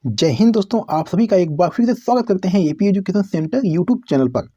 जय हिंद दोस्तों, आप सभी का एक बार फिर से स्वागत करते हैं AP education centre YouTube channel पर।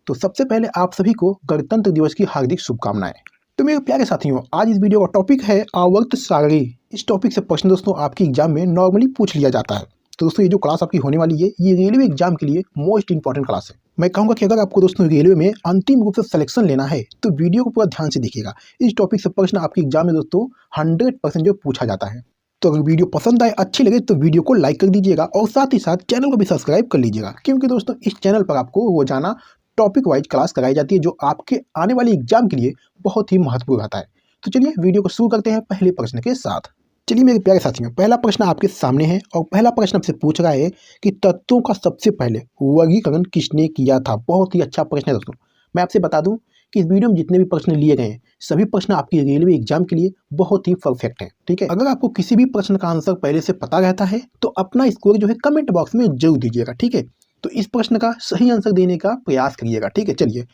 तो सबसे पहले आप सभी को गणतंत्र दिवस की हार्दिक शुभकामनाएं। तो मेरे प्यारे साथियों, आज इस वीडियो का टॉपिक है आवर्त सारणी। इस टॉपिक से प्रश्न दोस्तों आपकी एग्जाम में नॉर्मली पूछ लिया जाता है। तो दोस्तों ये जो क्लास आपकी होने वाली है, ये रेलवे एग्जाम के लिए मोस्ट इंपॉर्टेंट क्लास है। मैं कहूँगा कि अगर आपको दोस्तों रेलवे में अंतिम रूप से सिलेक्शन लेना है तो वीडियो को पूरा ध्यान से देखिएगा। इस टॉपिक से प्रश्न आपकी एग्जाम में दोस्तों 100% जो पूछा जाता है। तो अगर वीडियो पसंद आए, अच्छी लगे तो वीडियो को लाइक कर दीजिएगा और साथ ही साथ चैनल को भी सब्सक्राइब कर लीजिएगा, क्योंकि दोस्तों इस चैनल पर आपको रोजाना टॉपिक वाइज क्लास कराई जाती है जो आपके आने वाली एग्जाम के लिए बहुत ही महत्वपूर्ण रहता है। तो चलिए वीडियो को शुरू करते हैं पहले प्रश्न के साथ। चलिए मेरे प्यारे साथियों, पहला प्रश्न आपके सामने है और पहला प्रश्न आपसे पूछ रहा है कि तत्वों का सबसे पहले वर्गीकरण किसने किया था। बहुत ही अच्छा प्रश्न है दोस्तों। मैं आपसे बता दूं कि इस वीडियो में जितने भी प्रश्न लिए गए हैं सभी प्रश्न आपकी रेलवे एग्जाम के लिए बहुत ही परफेक्ट हैं। ठीक है, अगर आपको किसी भी प्रश्न का आंसर पहले से पता रहता है तो अपना स्कोर जो है कमेंट बॉक्स में जरूर दीजिएगा। ठीक है, तो इस प्रश्न का सही आंसर देने का प्रयास करिएगा। ठीक है, चलिए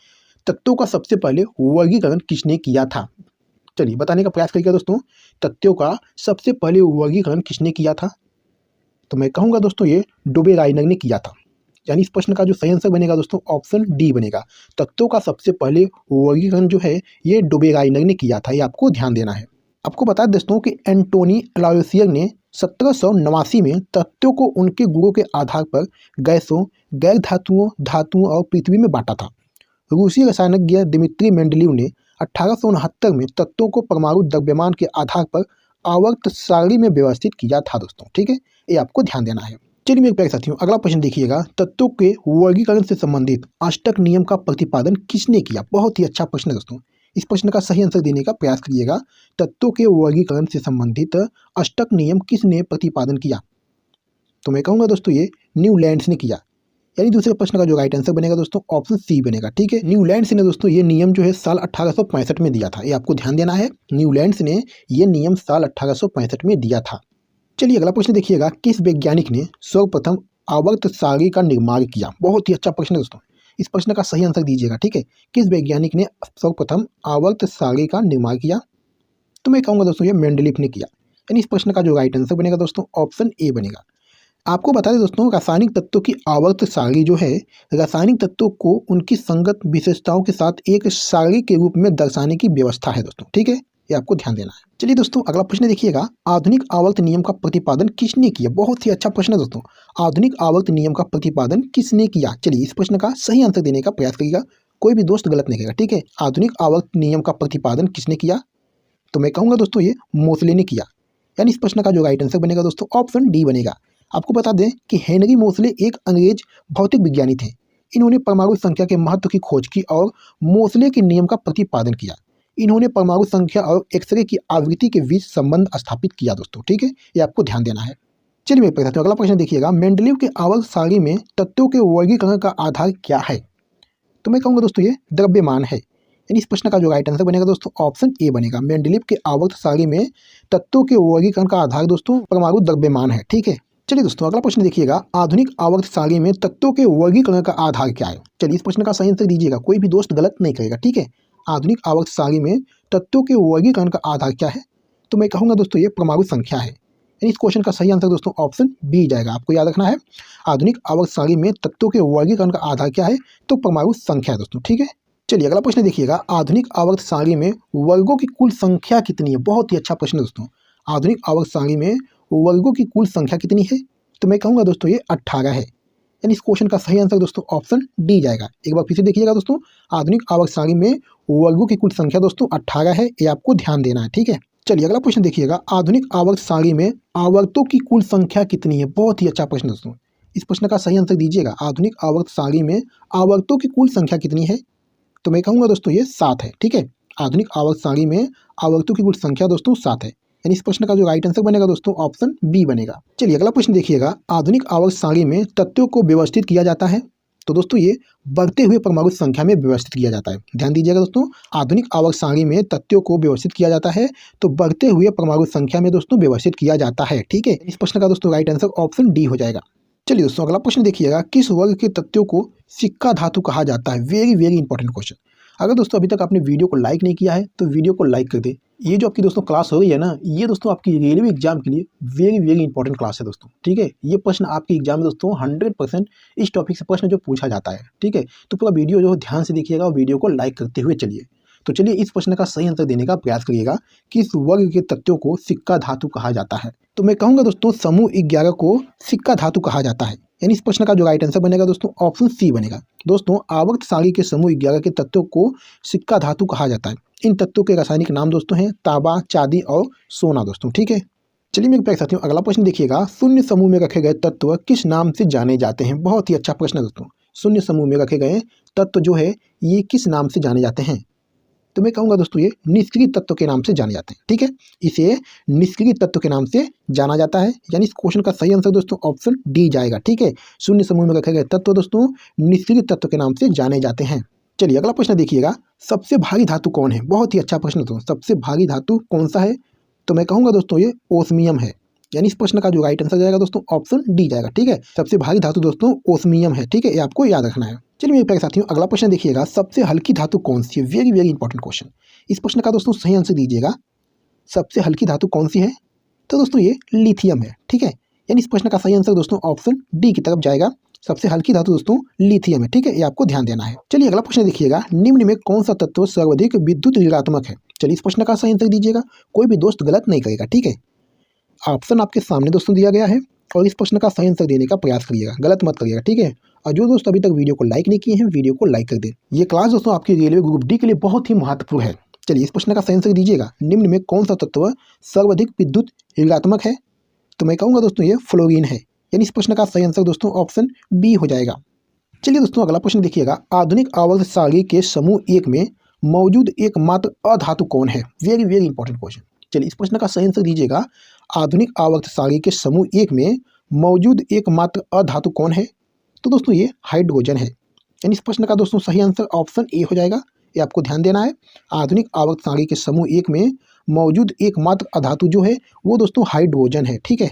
तत्वों का सबसे पहले वर्गीकरण किसने किया था, चलिए बताने का प्रयास करिएगा दोस्तों। तत्वों का सबसे पहले वर्गीकरण किसने किया था? तो मैं कहूँगा दोस्तों ये डुबे राइनर ने किया था। यानी इस प्रश्न का जो सही आंसर बनेगा दोस्तों ऑप्शन डी बनेगा। तत्वों का सबसे पहले वर्गीकरण जो है ये डुबे राइनर ने किया था, ये आपको ध्यान देना है। आपको बता दें दोस्तों कि एंटोनी लावोसियर ने 1789 में तत्वों को उनके गुणों के आधार पर गैसों, गैर धातुओं, धातुओं और पृथ्वी में बांटा था। रूसी रसायनज्ञ दिमित्री मेंडलीव ने 1869 में तत्वों को परमाणु द्रव्यमान के आधार पर आवर्त सारणी में व्यवस्थित किया था दोस्तों। ठीक है, ये आपको ध्यान देना है। चलिए मेरे प्यारे साथियों, अगला प्रश्न देखिएगा। तत्वों के वर्गीकरण से संबंधित अष्टक नियम का प्रतिपादन किसने किया? बहुत ही अच्छा प्रश्न है दोस्तों। इस प्रश्न का सही आंसर देने का प्रयास करिएगा। तत्वों के वर्गीकरण से संबंधित अष्टक नियम किसने प्रतिपादन किया? तो मैं कहूँगा दोस्तों ये न्यूलैंड्स ने किया। यानी दूसरे प्रश्न का जो राइट आंसर बनेगा दोस्तों ऑप्शन सी बनेगा। ठीक है, न्यूलैंड्स ने दोस्तों ये नियम जो है साल 1865 में दिया था, ये आपको ध्यान देना है। न्यूलैंड्स ने ये नियम साल 1865 में दिया था। चलिए अगला प्रश्न देखिएगा। किस वैज्ञानिक ने सर्वप्रथम आवर्त सारणी का निर्माण किया? बहुत ही अच्छा प्रश्न है दोस्तों। इस प्रश्न का सही आंसर दीजिएगा। ठीक है, किस वैज्ञानिक ने सर्वप्रथम आवर्त सारणी का निर्माण किया? तो मैं कहूँगा दोस्तों ये मेंडलीफ ने किया। यानी इस प्रश्न का जो राइट आंसर बनेगा दोस्तों ऑप्शन ए बनेगा। आपको बता दें दोस्तों, रासायनिक तत्वों की आवर्त सारणी जो है रासायनिक तत्वों को उनकी संगत विशेषताओं के साथ एक सारणी के रूप में दर्शाने की व्यवस्था है दोस्तों। ठीक है, ये आपको ध्यान देना है। चलिए दोस्तों अगला प्रश्न देखिएगा। आधुनिक आवर्त नियम का प्रतिपादन किसने किया? बहुत ही अच्छा प्रश्न है दोस्तों। आधुनिक आवर्त नियम का प्रतिपादन किसने किया? चलिए इस प्रश्न का सही आंसर देने का प्रयास करिएगा, कोई भी दोस्त गलत नहीं करेगा। ठीक है, आधुनिक आवर्त नियम का प्रतिपादन किसने किया? तो मैं कहूँगा दोस्तों ये मोसले ने किया। यानी इस प्रश्न का जो राइट आंसर बनेगा दोस्तों ऑप्शन डी बनेगा। आपको बता दें कि हेनरी मोसले एक अंग्रेज भौतिक विज्ञानी थे। इन्होंने परमाणु संख्या के महत्व की खोज की और मोसले के नियम का प्रतिपादन किया। इन्होंने परमाणु संख्या और एक्सरे की आवृत्ति के बीच संबंध स्थापित किया दोस्तों। ठीक है, ये आपको ध्यान देना है। चलिए मेरे प्यारे साथियों, अगला प्रश्न देखिएगा। मेंडलीव के आवर्त सारणी में तत्वों के वर्गीकरण का आधार क्या है? तो मैं कहूँगा दोस्तों ये द्रव्यमान है। यानी इस प्रश्न का जो राइट आंसर बनेगा दोस्तों ऑप्शन ए बनेगा। मेंडलीव के आवर्त सारणी में तत्वों के वर्गीकरण का आधार दोस्तों परमाणु द्रव्यमान है। ठीक है, चलिए दोस्तों अगला प्रश्न देखिएगा। आधुनिक आवर्त सारणी में तत्वों के वर्गीकरण का आधार क्या है? चलिए इस प्रश्न का सही आंसर दीजिएगा, कोई भी दोस्त गलत नहीं करेगा। ठीक है, आधुनिक आवर्त सारणी में तत्वों के वर्गीकरण का आधार क्या है? तो मैं कहूँगा दोस्तों ये परमाणु संख्या है। यानी इस क्वेश्चन का सही आंसर दोस्तों ऑप्शन बी जाएगा। आपको याद रखना है, आधुनिक आवर्त सारणी में तत्वों के वर्गीकरण का आधार क्या है? तो परमाणु संख्या है दोस्तों। ठीक है, चलिए अगला प्रश्न देखिएगा। आधुनिक आवर्त सारणी में वर्गों की कुल संख्या कितनी है? बहुत ही अच्छा प्रश्न है दोस्तों। आधुनिक आवर्त सारणी में वर्गों की कुल संख्या कितनी है? तो मैं कहूँगा दोस्तों ये 18 है। यानी इस क्वेश्चन का सही आंसर दोस्तों ऑप्शन डी जाएगा। एक बार फिर से देखिएगा दोस्तों, आधुनिक आवर्त सारणी में वर्गों की कुल संख्या दोस्तों 18 है, ये आपको ध्यान देना है। ठीक है, चलिए अगला प्रश्न देखिएगा। आधुनिक आवर्त सारणी में आवर्तों की कुल संख्या कितनी है? बहुत ही अच्छा प्रश्न दोस्तों। इस प्रश्न का सही आंसर दीजिएगा। आधुनिक आवर्त सारणी में आवर्तों की कुल संख्या कितनी है? तो मैं कहूँगा दोस्तों ये 7 है। ठीक है, आधुनिक आवर्त सारणी में आवर्तों की कुल संख्या दोस्तों 7 है। यानी इस प्रश्न का जो राइट आंसर बनेगा दोस्तों ऑप्शन बी बनेगा। चलिए अगला प्रश्न देखिएगा। आधुनिक आवर्त सारणी में तत्वों को व्यवस्थित किया जाता है। तो दोस्तों ये बढ़ते हुए परमाणु संख्या में व्यवस्थित किया जाता है। ध्यान दीजिएगा दोस्तों, आधुनिक आवर्त सारणी में तत्वों को व्यवस्थित किया जाता है तो बढ़ते हुए परमाणु संख्या में दोस्तों व्यवस्थित किया जाता है। ठीक है, इस प्रश्न का दोस्तों राइट आंसर ऑप्शन डी हो जाएगा। चलिए दोस्तों अगला प्रश्न देखिएगा। किस वर्ग के तत्वों को सिक्का धातु कहा जाता है? Very very important question. अगर दोस्तों अभी तक आपने वीडियो को लाइक नहीं किया है तो वीडियो को लाइक कर दे। ये जो आपकी दोस्तों क्लास हो रही है ना, ये दोस्तों आपकी रेलवे एग्जाम के लिए वेरी वेरी इंपॉर्टेंट क्लास है दोस्तों। ठीक है, ये प्रश्न आपके एग्जाम में दोस्तों 100% इस टॉपिक से प्रश्न जो पूछा जाता है। ठीक है, तो पूरा वीडियो जो ध्यान से देखिएगा और वीडियो को लाइक करते हुए चलिए। तो चलिए इस प्रश्न का सही आंसर देने का प्रयास करिएगा कि इस वर्ग के तत्वों को सिक्का धातु कहा जाता है। तो मैं कहूँगा दोस्तों समूह 11 को सिक्का धातु कहा जाता है, यानी इस प्रश्न का जो राइट आंसर बनेगा दोस्तों ऑप्शन सी बनेगा। दोस्तों आवर्त सारणी के समूह 11 के तत्वों को सिक्का धातु कहा जाता है। इन तत्वों के रासायनिक नाम दोस्तों हैं तांबा, चांदी और सोना दोस्तों। ठीक है, चलिए मेरे प्यारे साथियों अगला प्रश्न देखिएगा, शून्य समूह में रखे गए तत्व किस नाम से जाने जाते हैं। बहुत ही अच्छा प्रश्न है दोस्तों। शून्य समूह में रखे गए तत्व जो है ये किस नाम से जाने जाते हैं। तो मैं कहूँगा दोस्तों ये निष्क्रिय तत्व के नाम से जाने जाते हैं। ठीक है, इसे निष्क्रिय तत्व के नाम से जाना जाता है, यानी इस क्वेश्चन का सही आंसर दोस्तों ऑप्शन डी जाएगा। ठीक है, शून्य समूह में रखे गए तत्व दोस्तों निष्क्रिय तत्व के नाम से जाने जाते हैं। चलिए अगला प्रश्न देखिएगा, सबसे भारी धातु कौन है। बहुत ही अच्छा प्रश्न दोस्तों, सबसे भारी धातु कौन सा है। तो मैं कहूँगा दोस्तों ये ओस्मियम है, यानी इस प्रश्न का जो राइट आंसर जाएगा दोस्तों ऑप्शन डी जाएगा। ठीक है, सबसे भारी धातु दोस्तों ओस्मियम है। ठीक है, ये आपको याद रखना है। चलिए मेरे प्यारे साथियों अगला प्रश्न देखिएगा, सबसे हल्की धातु कौन सी है। Very very important question. इस प्रश्न का दोस्तों सही आंसर दीजिएगा, सबसे हल्की धातु कौन सी है। तो दोस्तों ये लिथियम है। ठीक है, यानी इस प्रश्न का सही आंसर दोस्तों ऑप्शन डी की तरफ जाएगा। सबसे हल्की धातु दोस्तों लिथियम है। ठीक है, ये आपको ध्यान देना है। चलिए अगला प्रश्न देखिएगा, निम्न में कौन सा तत्व सर्वाधिक विद्युत ऋणात्मक है। चलिए इस प्रश्न का सही आंसर दीजिएगा, कोई भी दोस्त गलत नहीं करेगा। ठीक है, ऑप्शन आपके सामने दोस्तों दिया गया है और इस प्रश्न का सही आंसर देने का प्रयास करिएगा, गलत मत करिएगा। ठीक है, और जो दोस्त अभी तक वीडियो को लाइक नहीं किए हैं वीडियो को लाइक कर दें। ये क्लास दोस्तों आपकी रेलवे ग्रुप डी के लिए बहुत ही महत्वपूर्ण है। चलिए इस प्रश्न का सही आंसर दीजिएगा, निम्न में कौन सा तत्व सर्वाधिक विद्युत ऋणात्मक है। तो मैं कहूँगा दोस्तों ये फ्लोरीन है, यानी इस प्रश्न का सही आंसर दोस्तों ऑप्शन बी हो जाएगा। चलिए दोस्तों अगला प्रश्न देखिएगा, आधुनिक आवर्त सारणी के समूह 1 में मौजूद एकमात्र अधातु कौन है। Very very important question. चलिए इस प्रश्न का सही आंसर दीजिएगा, आधुनिक आवर्त सारणी के समूह 1 में मौजूद एकमात्र अधातु कौन है। तो दोस्तों ये हाइड्रोजन है, यानी इस प्रश्न का दोस्तों सही आंसर ऑप्शन ए हो जाएगा। ये आपको ध्यान देना है, आधुनिक आवर्त सारणी के समूह 1 में मौजूद एकमात्र अधातु जो है वो दोस्तों हाइड्रोजन है। ठीक है,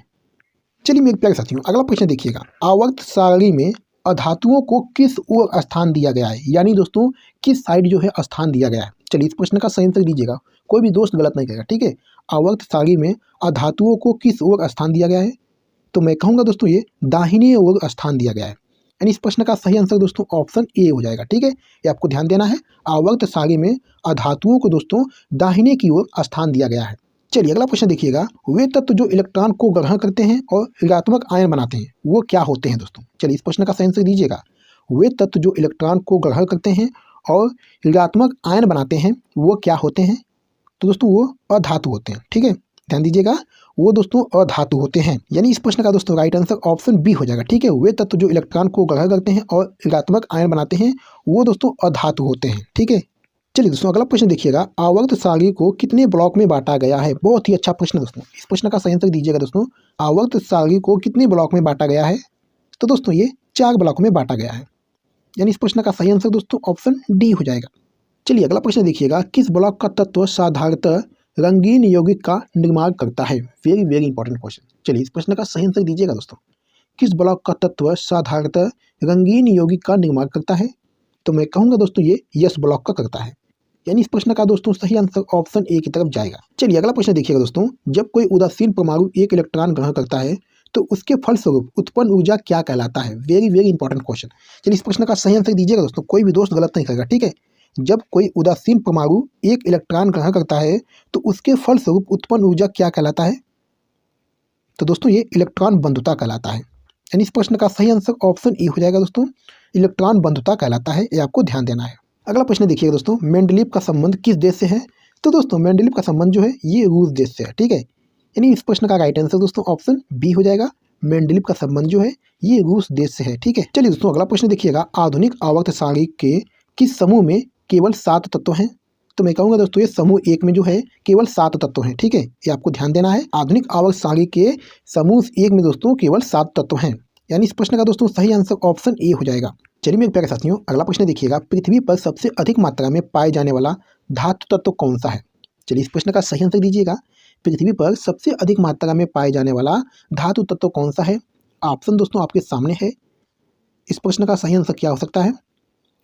चलिए मेरे प्यारे साथियों अगला प्रश्न देखिएगा, आवर्त सारणी में अधातुओं को किस ओर स्थान दिया गया है, यानी दोस्तों किस साइड जो है स्थान दिया गया है। चलिए इस प्रश्न का सही आंसर दीजिएगा, कोई भी दोस्त गलत नहीं करेगा। ठीक है, आवर्त सारणी में अधातुओं को किस ओर स्थान दिया गया है। तो मैं कहूँगा दोस्तों ये दाहिने ओर स्थान दिया गया है, यानी इस प्रश्न का सही आंसर दोस्तों ऑप्शन ए हो जाएगा। ठीक है, ये आपको ध्यान देना है, आवर्त सारणी में अधातुओं को दोस्तों दाहिने की ओर स्थान दिया गया है। चलिए अगला प्रश्न देखिएगा, वे तत्व जो इलेक्ट्रॉन को ग्रहण करते हैं और ऋणात्मक आयन बनाते हैं वो क्या होते हैं दोस्तों। चलिए इस प्रश्न का सही आंसर दीजिएगा, वे तत्व जो इलेक्ट्रॉन को ग्रहण करते हैं और ऋणात्मक आयन बनाते हैं वो क्या होते हैं। तो दोस्तों वो अधातु होते हैं। ठीक है, ध्यान दीजिएगा, वो दोस्तों अधातु होते हैं, यानी इस प्रश्न का दोस्तों राइट आंसर ऑप्शन बी हो जाएगा। ठीक है, वे तत्व जो इलेक्ट्रॉन को ग्रहण करते हैं और ऋणात्मक आयन बनाते हैं वो दोस्तों अधातु होते हैं। ठीक है, चलिए दोस्तों अगला प्रश्न देखिएगा, आवर्त सारणी को कितने ब्लॉक में बांटा गया है। बहुत ही अच्छा प्रश्न दोस्तों, इस प्रश्न का सही आंसर दीजिएगा दोस्तों, आवर्त सारणी को कितने ब्लॉक में बांटा गया है। तो दोस्तों ये 4 ब्लॉक में बांटा गया है, यानी इस प्रश्न का सही आंसर दोस्तों ऑप्शन डी हो जाएगा। चलिए अगला प्रश्न देखिएगा, किस ब्लॉक का तत्व साधारणतः रंगीन यौगिक का निर्माण करता है। Very very important question. चलिए इस प्रश्न का सही आंसर दीजिएगा दोस्तों, किस ब्लॉक का तत्व साधारणतः रंगीन यौगिक का निर्माण करता है। तो मैं कहूँगा दोस्तों ये यस ब्लॉक का करता है, यानी इस प्रश्न का दोस्तों सही आंसर ऑप्शन ए की तरफ जाएगा। चलिए अगला प्रश्न देखिएगा दोस्तों, जब कोई उदासीन परमाणु एक इलेक्ट्रॉन ग्रहण करता है तो उसके फलस्वरूप उत्पन्न ऊर्जा क्या कहलाता है। Very very important question. चलिए इस प्रश्न का सही आंसर दीजिएगा दोस्तों, कोई भी दोस्त गलत नहीं करेगा। ठीक है, जब कोई उदासीन परमाणु एक इलेक्ट्रॉन ग्रहण करता है तो उसके फलस्वरूप उत्पन्न ऊर्जा क्या कहलाता है। तो दोस्तों ये इलेक्ट्रॉन बंधुता कहलाता है, यानी इस प्रश्न का सही आंसर ऑप्शन ए हो जाएगा दोस्तों, इलेक्ट्रॉन बंधुता कहलाता है। ये आपको ध्यान देना है। अगला प्रश्न देखिएगा दोस्तों, मेंडलीव का संबंध किस देश से है। तो दोस्तों मेंडलीव का संबंध जो है ये रूस देश से है। ठीक है, यानी इस प्रश्न का राइट आंसर दोस्तों ऑप्शन बी हो जाएगा, मेंडलीव का संबंध जो है ये रूस देश से है। ठीक है, चलिए दोस्तों अगला प्रश्न देखिएगा, आधुनिक आवर्त सारणी के किस समूह में केवल 7 तत्व हैं। तो मैं कहूँगा दोस्तों ये समूह 1 में जो है केवल 7 तत्व हैं। ठीक है, ये आपको ध्यान देना है, आधुनिक आवर्त सारणी के समूह 1 में दोस्तों केवल 7 तत्व हैं, यानी इस प्रश्न का दोस्तों सही आंसर ऑप्शन ए हो जाएगा। चलिए मेरे प्यारे साथियों अगला प्रश्न देखिएगा, पृथ्वी पर सबसे अधिक मात्रा में पाए जाने वाला धातु तत्व कौन सा है। चलिए इस प्रश्न का सही आंसर दीजिएगा, पृथ्वी पर सबसे अधिक मात्रा में पाए जाने वाला धातु तत्व कौन सा है। ऑप्शन दोस्तों आपके सामने है, इस प्रश्न का सही आंसर क्या हो सकता है।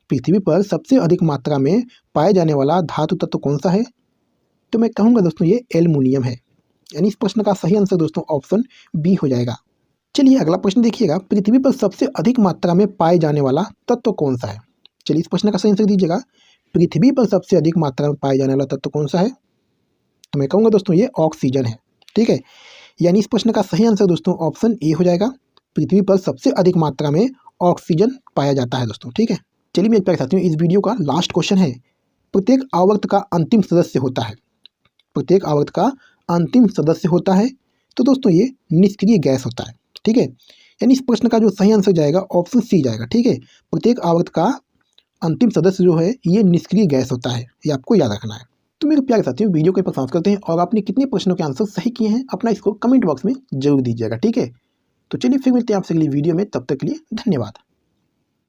पृथ्वी पर सबसे अधिक मात्रा में पाए जाने वाला धातु तत्व कौन सा है? तो मैं कहूँगा दोस्तों ये एल्युमिनियम है। यानी इस प्रश्न का सही आंसर दोस्तों ऑप्शन बी हो जाएगा। चलिए अगला प्रश्न देखिएगा, पृथ्वी पर सबसे अधिक मात्रा में पाए जाने वाला तत्व कौन सा है? चलिए इस प्रश्न का सही आंसर दीजिएगा, पृथ्वी पर सबसे अधिक मात्रा में पाए जाने वाला तत्व कौन सा है? तो मैं कहूँगा दोस्तों ये ऑक्सीजन है। ठीक है, यानी इस प्रश्न का सही आंसर दोस्तों ऑप्शन ए हो जाएगा। पृथ्वी पर सबसे अधिक मात्रा में ऑक्सीजन पाया जाता है दोस्तों। ठीक है, चलिए मेरे प्यारे साथियों इस वीडियो का लास्ट क्वेश्चन है, प्रत्येक आवर्त का अंतिम सदस्य होता है। प्रत्येक आवर्त का अंतिम सदस्य होता है तो दोस्तों ये निष्क्रिय गैस होता है। ठीक है, यानी इस प्रश्न का जो सही आंसर जाएगा ऑप्शन सी जाएगा। ठीक है, प्रत्येक आवर्त का अंतिम सदस्य जो है ये निष्क्रिय गैस होता है, ये आपको याद रखना है। तो मेरे प्यारे साथियों वीडियो को पसंद करते हैं और आपने कितने प्रश्नों के आंसर सही किए हैं अपना इसको कमेंट बॉक्स में जरूर दीजिएगा। ठीक है, तो चलिए फिर मिलते हैं आपसे अगली वीडियो में, तब तक के लिए धन्यवाद।